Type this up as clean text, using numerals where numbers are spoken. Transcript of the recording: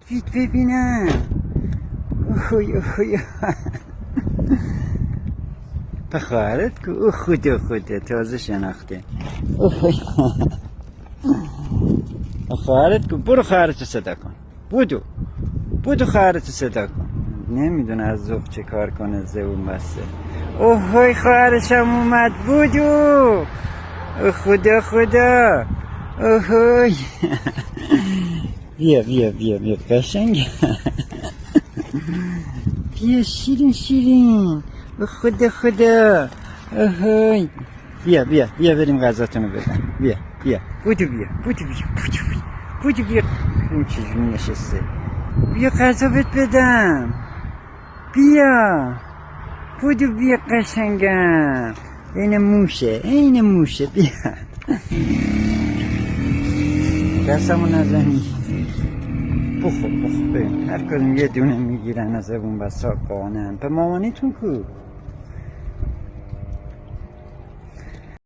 فیت ببینم. اوه اوه به خواهرت که خدا تازه شناخته. خواهرت که برو خواهرتو صدا کن. بودو خواهرتو صدا کن. نمیدونه از ذوق چه کار کنه، زبون بسته. اوه خواهرشم اومد. بودو خدا اوه بیا قشنگ. بیا شیرین خدا اوه بیا بریم غذاتونو بدم. بیا بودو بیا این چجوری نشسته. بیا غذا بهت بدم. بیا بودو بیا قشنگم. این موشه بیا. دستمو نزنی. بخور ببین هر کدوم یه دونه میگیرن از اون بسا قانن. به مامانیتون کو